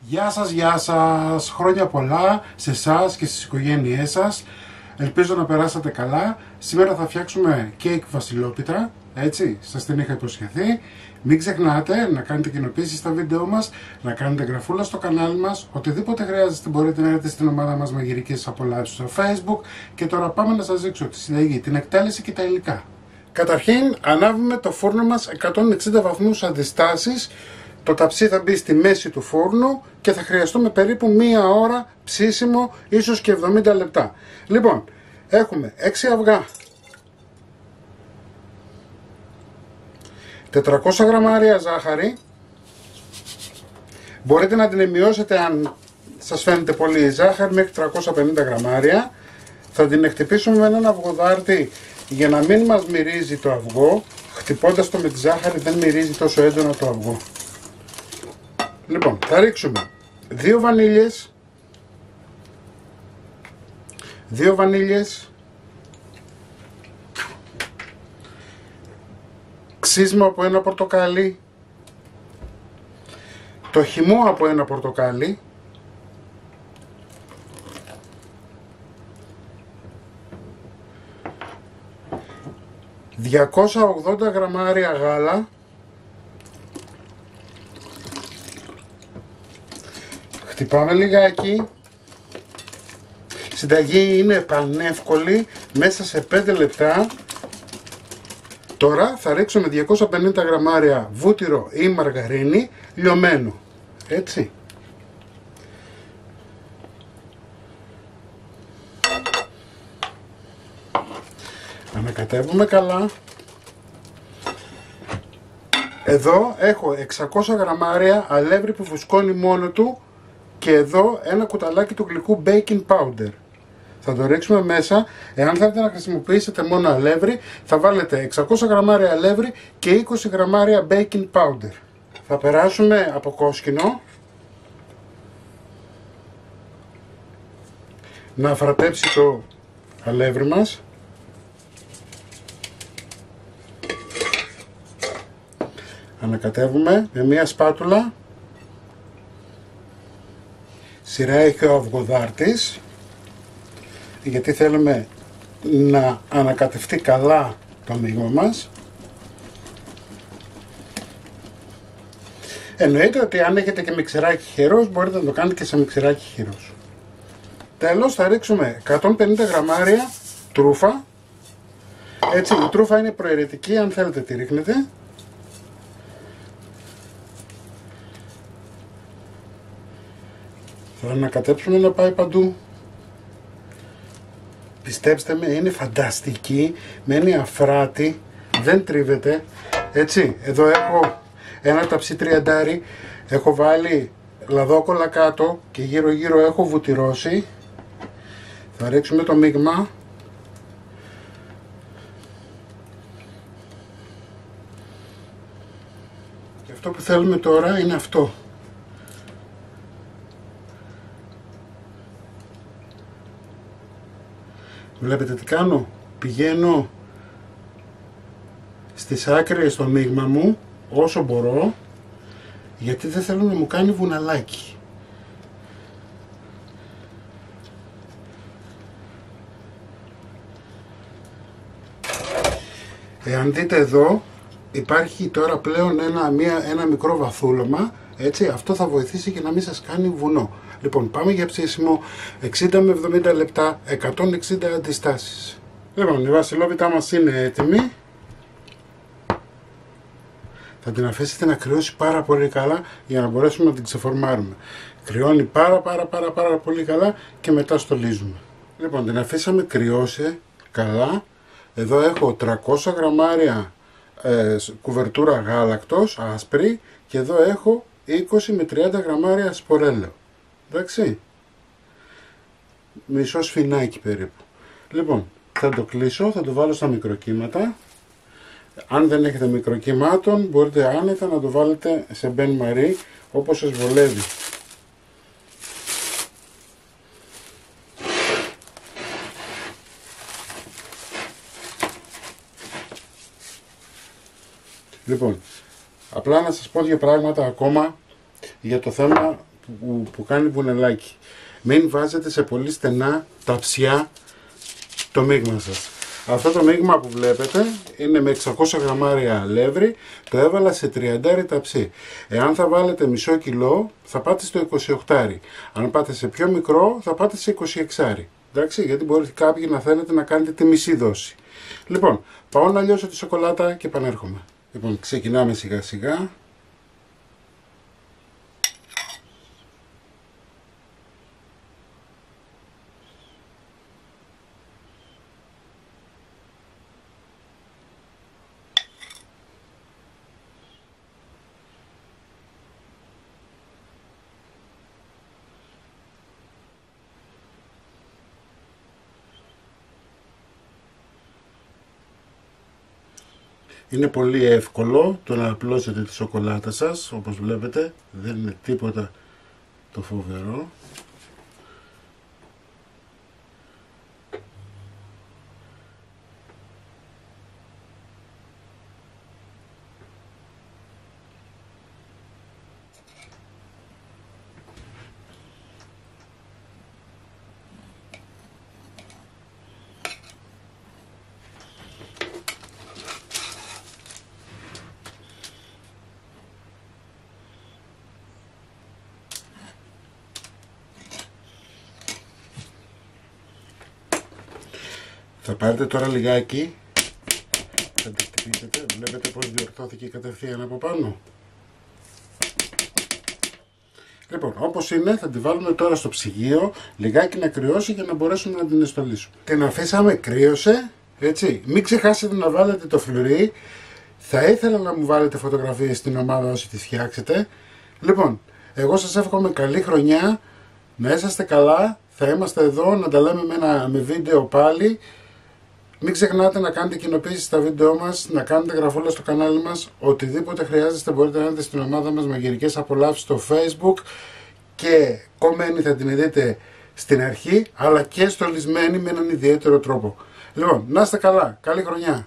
Γεια σας, χρόνια πολλά σε εσάς και στις οικογένειές σας. Ελπίζω να περάσατε καλά. Σήμερα θα φτιάξουμε κέικ βασιλόπιτρα, έτσι, σας την είχα υποσχεθεί. Μην ξεχνάτε να κάνετε κοινοποίηση στα βίντεο μας, να κάνετε εγγραφούλα στο κανάλι μας. Οτιδήποτε χρειάζεστε μπορείτε να έρθετε στην ομάδα μας μαγειρικές απολαύσεις στο Facebook. Και τώρα πάμε να σας δείξω τη συνταγή, την εκτέλεση και τα υλικά. Καταρχήν ανάβουμε το φούρνο μας 160 βαθμούς αντιστάσεις. Το ταψί θα μπει στη μέση του φούρνου και θα χρειαστούμε περίπου μία ώρα ψήσιμο, ίσως και 70 λεπτά. Λοιπόν, έχουμε 6 αυγά, 400 γραμμάρια ζάχαρη. Μπορείτε να την μειώσετε αν σας φαίνεται πολύ η ζάχαρη μέχρι 350 γραμμάρια. Θα την χτυπήσουμε με έναν αυγοδάρτη για να μην μας μυρίζει το αυγό. Χτυπώντας το με τη ζάχαρη δεν μυρίζει τόσο έντονα το αυγό. Λοιπόν, θα ρίξουμε 2 βανίλιες, ξύσμα από ένα πορτοκάλι, το χυμό από ένα πορτοκάλι, ...280 γραμμάρια γάλα, χτυπάμε λιγάκι. Η συνταγή είναι πανεύκολη, μέσα σε 5 λεπτά. Τώρα θα ρίξουμε 250 γραμμάρια βούτυρο ή μαργαρίνη λιωμένο, έτσι. Ανακατεύουμε καλά. Εδώ έχω 600 γραμμάρια αλεύρι που φουσκώνει μόνο του και εδώ ένα κουταλάκι του γλυκού baking powder. Θα το ρίξουμε μέσα. Εάν θέλετε να χρησιμοποιήσετε μόνο αλεύρι, θα βάλετε 600 γραμμάρια αλεύρι και 20 γραμμάρια baking powder. Θα περάσουμε από κόσκινο να αφρατέψει το αλεύρι μας. Ανακατεύουμε με μία σπάτουλα. Σειρά έχει ο αυγοδάρτης, γιατί θέλουμε να ανακατευτεί καλά το μείγμα μας. Εννοείται ότι αν έχετε και μιξεράκι χειρός μπορείτε να το κάνετε και σε μιξεράκι χειρός. Τέλος θα ρίξουμε 150 γραμμάρια τρούφα. Έτσι, η τρούφα είναι προαιρετική, αν θέλετε τη ρίχνετε. Θα ανακατέψουμε να πάει παντού. Πιστέψτε με, είναι φανταστική, μένει αφράτη, δεν τρίβεται. Έτσι, εδώ έχω ένα ταψί τριαντάρι, έχω βάλει λαδόκολλα κάτω και γύρω γύρω έχω βουτυρώσει. Θα ρίξουμε το μείγμα. Και αυτό που θέλουμε τώρα είναι αυτό. Βλέπετε τι κάνω, πηγαίνω στις άκρες στο μείγμα μου όσο μπορώ, γιατί δεν θέλω να μου κάνει βουναλάκι. Εάν δείτε εδώ υπάρχει τώρα πλέον ένα μικρό βαθούλωμα, έτσι, αυτό θα βοηθήσει και να μην σας κάνει βουνό. Λοιπόν, πάμε για ψήσιμο 60 με 70 λεπτά, 160 αντιστάσεις. Λοιπόν, η βασιλόπιτά μας είναι έτοιμη. Θα την αφήσετε να κρυώσει πάρα πολύ καλά για να μπορέσουμε να την ξεφορμάρουμε. Κρυώνει πάρα πολύ καλά και μετά στολίζουμε. Λοιπόν, την αφήσαμε κρυώσει καλά. Εδώ έχω 300 γραμμάρια κουβερτούρα γάλακτος άσπρη και εδώ έχω 20 με 30 γραμμάρια σπορέλαιο. Εντάξει, μισό σφινάκι περίπου. Λοιπόν, θα το κλείσω, θα το βάλω στα μικροκύματα. Αν δεν έχετε μικροκυμάτων μπορείτε άνετα να το βάλετε σε μπεν μαρί όπως σας βολεύει. Λοιπόν, απλά να σας πω δύο πράγματα ακόμα για το θέμα που κάνει βουνελάκι. Μην βάζετε σε πολύ στενά ταψιά το μείγμα σας. Αυτό το μείγμα που βλέπετε είναι με 600 γραμμάρια αλεύρι, το έβαλα σε 30 ταψί. Εάν θα βάλετε μισό κιλό θα πάτε στο 28. Αν πάτε σε πιο μικρό θα πάτε σε 26. Εντάξει, γιατί μπορεί κάποιοι να θέλετε να κάνετε τη μισή δόση. Λοιπόν, πάω να λιώσω τη σοκολάτα και επανέρχομαι. Λοιπόν, ξεκινάμε σιγά σιγά. Είναι πολύ εύκολο το να απλώσετε τη σοκολάτα σας, όπως βλέπετε, δεν είναι τίποτα το φοβερό. Θα πάρετε τώρα λιγάκι, θα τη χτυπήσετε, βλέπετε πως διορθώθηκε κατευθείαν από πάνω. Λοιπόν, όπως είναι θα τη βάλουμε τώρα στο ψυγείο, λιγάκι να κρυώσει για να μπορέσουμε να την εστολίσουμε. Την αφήσαμε, κρύωσε, έτσι. Μην ξεχάσετε να βάλετε το φλουρί. Θα ήθελα να μου βάλετε φωτογραφίες στην ομάδα όσοι τη φτιάξετε. Λοιπόν, εγώ σας εύχομαι καλή χρονιά, να είσαστε καλά, θα είμαστε εδώ να τα λέμε με βίντεο πάλι. Μην ξεχνάτε να κάνετε κοινοποίηση στα βίντεό μας, να κάνετε γραφούλα στο κανάλι μας. Οτιδήποτε χρειάζεστε μπορείτε να δείτε στην ομάδα μας μαγειρικές απολαύσεις στο Facebook. Και κομμένη θα την δείτε στην αρχή, αλλά και στολισμένη με έναν ιδιαίτερο τρόπο. Λοιπόν, να είστε καλά, καλή χρονιά!